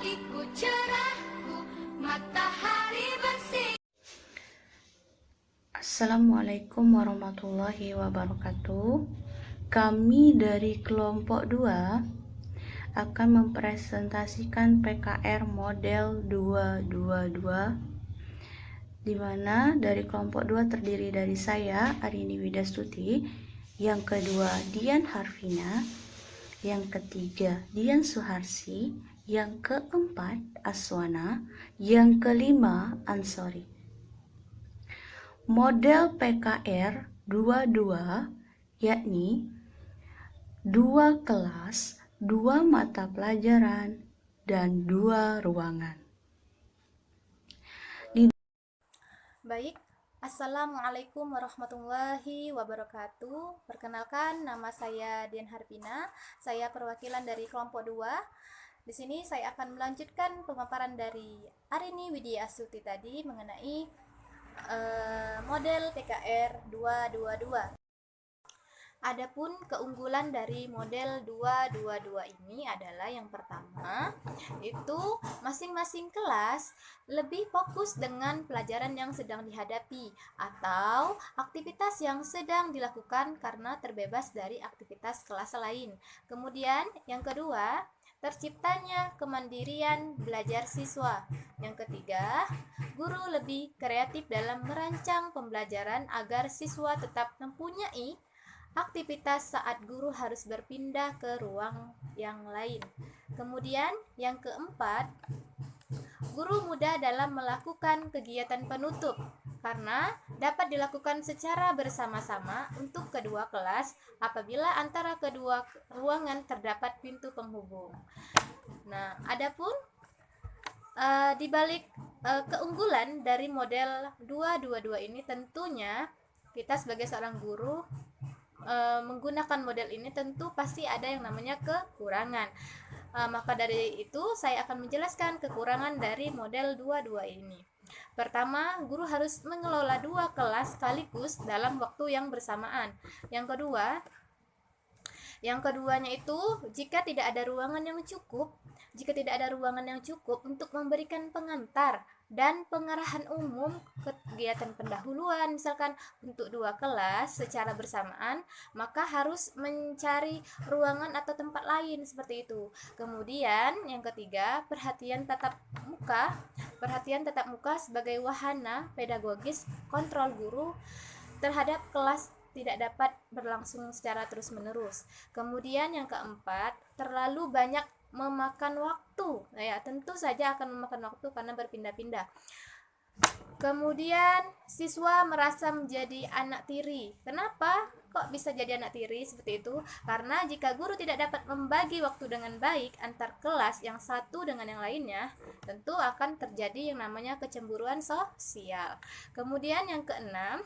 ikut cerahku, matahari bersih. Assalamualaikum warahmatullahi wabarakatuh. Kami dari kelompok 2 akan mempresentasikan PKR model 222, di mana dari kelompok 2 terdiri dari saya, Arini Widastuti, yang kedua Dian Harvina, yang ketiga Dian Suharsi, yang keempat Aswana, yang kelima Ansori. Model PKR 22 yakni 2 kelas, 2 mata pelajaran, dan 2 ruangan. Baik, Assalamualaikum warahmatullahi wabarakatuh. Perkenalkan, nama saya Dian Harvina. Saya perwakilan dari kelompok 2. Di sini saya akan melanjutkan pemaparan dari Arini Widiastuti tadi mengenai model PKR 222. Adapun keunggulan dari model 222 ini adalah yang pertama, itu masing-masing kelas lebih fokus dengan pelajaran yang sedang dihadapi atau aktivitas yang sedang dilakukan karena terbebas dari aktivitas kelas lain. Kemudian yang kedua, terciptanya kemandirian belajar siswa. Yang ketiga, guru lebih kreatif dalam merancang pembelajaran agar siswa tetap mempunyai aktivitas saat guru harus berpindah ke ruang yang lain. Kemudian yang keempat, guru mudah dalam melakukan kegiatan penutup karena dapat dilakukan secara bersama-sama untuk kedua kelas apabila antara kedua ruangan terdapat pintu penghubung. Nah, adapun di balik keunggulan dari model 222 ini tentunya kita sebagai seorang guru menggunakan model ini tentu pasti ada yang namanya kekurangan. Maka dari itu saya akan menjelaskan kekurangan dari model 22 ini. Pertama, guru harus mengelola 2 kelas sekaligus dalam waktu yang bersamaan. Yang keduanya itu jika tidak ada ruangan yang cukup untuk memberikan pengantar dan pengarahan umum kegiatan pendahuluan misalkan untuk 2 kelas secara bersamaan, maka harus mencari ruangan atau tempat lain seperti itu. Kemudian yang ketiga, perhatian tatap muka sebagai wahana pedagogis kontrol guru terhadap kelas tidak dapat berlangsung secara terus-menerus. Kemudian yang keempat, terlalu banyak memakan waktu. Ya, tentu saja akan memakan waktu karena berpindah-pindah. Kemudian siswa merasa menjadi anak tiri. Kenapa kok bisa jadi anak tiri seperti itu? Karena jika guru tidak dapat membagi waktu dengan baik antar kelas yang satu dengan yang lainnya, tentu akan terjadi yang namanya kecemburuan sosial. Kemudian yang keenam,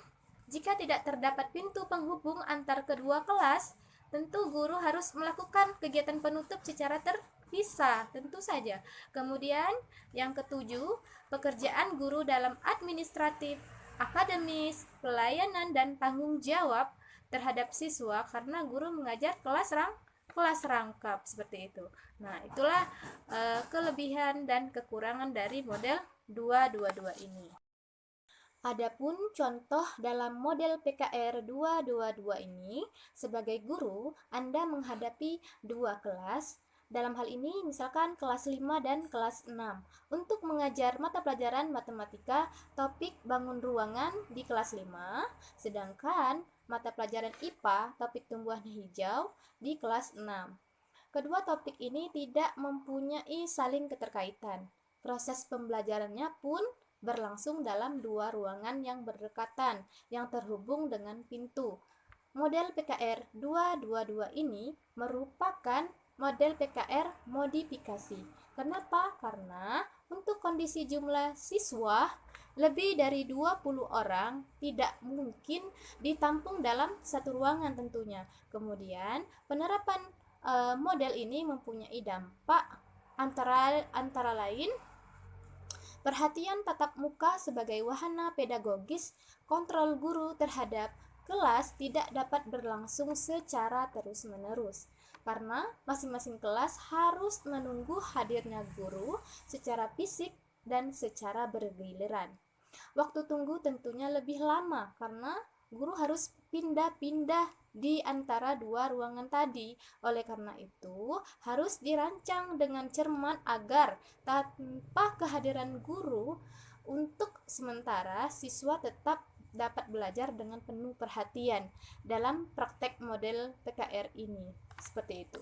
jika tidak terdapat pintu penghubung antar kedua kelas, tentu guru harus melakukan kegiatan penutup secara terpisah, tentu saja. Kemudian yang ketujuh, pekerjaan guru dalam administratif, akademis, pelayanan, dan tanggung jawab terhadap siswa karena guru mengajar kelas rangkap seperti itu. Nah, itulah kelebihan dan kekurangan dari model 222 ini. Adapun contoh dalam model PKR 222 ini, sebagai guru, Anda menghadapi 2 kelas. Dalam hal ini, misalkan kelas 5 dan kelas 6. Untuk mengajar mata pelajaran matematika, topik bangun ruangan di kelas 5, sedangkan mata pelajaran IPA, topik tumbuhan hijau di kelas 6. Kedua topik ini tidak mempunyai saling keterkaitan. Proses pembelajarannya pun berlangsung dalam 2 ruangan yang berdekatan yang terhubung dengan pintu. Model PKR 222 ini merupakan model PKR modifikasi. Kenapa? Karena untuk kondisi jumlah siswa lebih dari 20 orang tidak mungkin ditampung dalam satu ruangan tentunya. Kemudian penerapan model ini mempunyai dampak antara lain perhatian tatap muka sebagai wahana pedagogis, kontrol guru terhadap kelas tidak dapat berlangsung secara terus-menerus. karena masing-masing kelas harus menunggu hadirnya guru secara fisik dan secara bergiliran. Waktu tunggu tentunya lebih lama karena guru harus pindah-pindah di antara dua ruangan tadi. Oleh karena itu, harus dirancang dengan cermat agar tanpa kehadiran guru, untuk sementara siswa tetap dapat belajar dengan penuh perhatian dalam praktek model PKR ini. Seperti itu.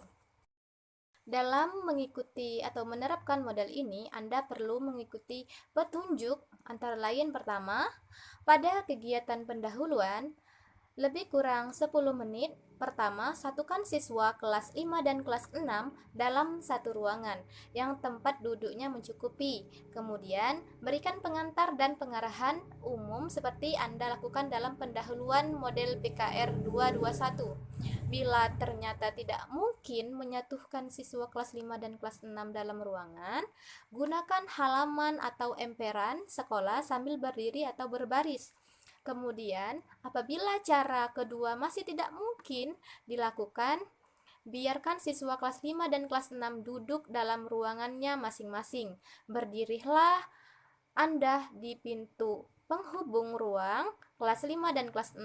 Dalam mengikuti atau menerapkan model ini, Anda perlu mengikuti petunjuk antara lain pertama, pada kegiatan pendahuluan, lebih kurang 10 menit, pertama, satukan siswa kelas 5 dan kelas 6 dalam satu ruangan yang tempat duduknya mencukupi. Kemudian, berikan pengantar dan pengarahan umum seperti Anda lakukan dalam pendahuluan model PKR 221. Bila ternyata tidak mungkin menyatukan siswa kelas 5 dan kelas 6 dalam ruangan, gunakan halaman atau emperan sekolah sambil berdiri atau berbaris. Kemudian, apabila cara kedua masih tidak mungkin dilakukan, biarkan siswa kelas 5 dan kelas 6 duduk dalam ruangannya masing-masing. Berdirilah Anda di pintu penghubung ruang kelas 5 dan kelas 6.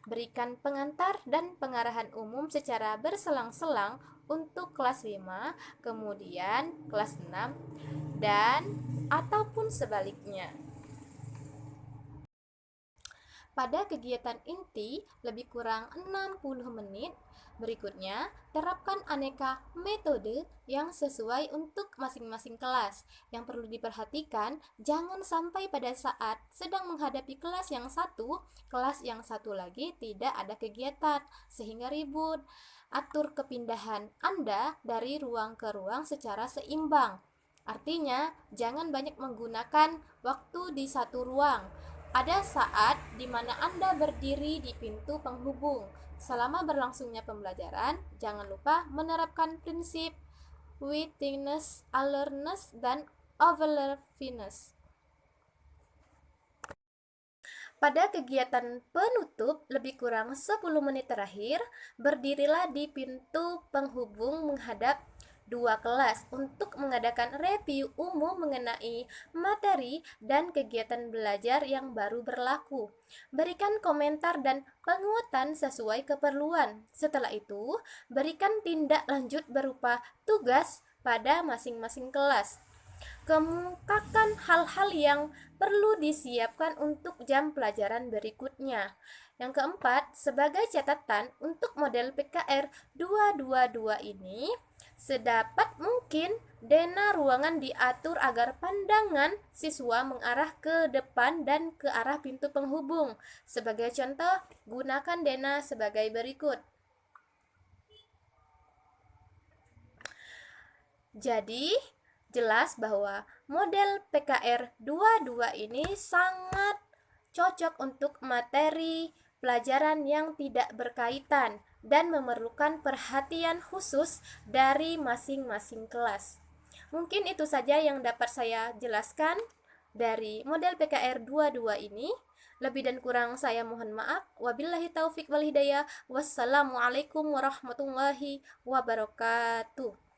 Berikan pengantar dan pengarahan umum secara berselang-selang untuk kelas 5, kemudian kelas 6, dan ataupun sebaliknya. Pada kegiatan inti lebih kurang 60 menit, berikutnya terapkan aneka metode yang sesuai untuk masing-masing kelas. Yang perlu diperhatikan, jangan sampai pada saat sedang menghadapi kelas yang satu lagi tidak ada kegiatan sehingga ribut. Atur kepindahan Anda dari ruang ke ruang secara seimbang. Artinya, jangan banyak menggunakan waktu di satu ruang. Ada saat di mana Anda berdiri di pintu penghubung. Selama berlangsungnya pembelajaran, jangan lupa menerapkan prinsip wittiness, alertness, dan overlappiness. Pada kegiatan penutup lebih kurang 10 menit terakhir, berdirilah di pintu penghubung menghadap dua kelas untuk mengadakan review umum mengenai materi dan kegiatan belajar yang baru berlaku. Berikan komentar dan penguatan sesuai keperluan. Setelah itu, berikan tindak lanjut berupa tugas pada masing-masing kelas. Kemukakan hal-hal yang perlu disiapkan untuk jam pelajaran berikutnya. Yang keempat, sebagai catatan untuk model PKR 222 ini, sedapat mungkin dena ruangan diatur agar pandangan siswa mengarah ke depan dan ke arah pintu penghubung. Sebagai contoh, gunakan dena sebagai berikut. Jadi, jelas bahwa model PKR 22 ini sangat cocok untuk materi pelajaran yang tidak berkaitan dan memerlukan perhatian khusus dari masing-masing kelas. Mungkin itu saja yang dapat saya jelaskan dari model PKR 22 ini. Lebih dan kurang saya mohon maaf. Wabillahi taufik wal hidayah. Wassalamualaikum warahmatullahi wabarakatuh.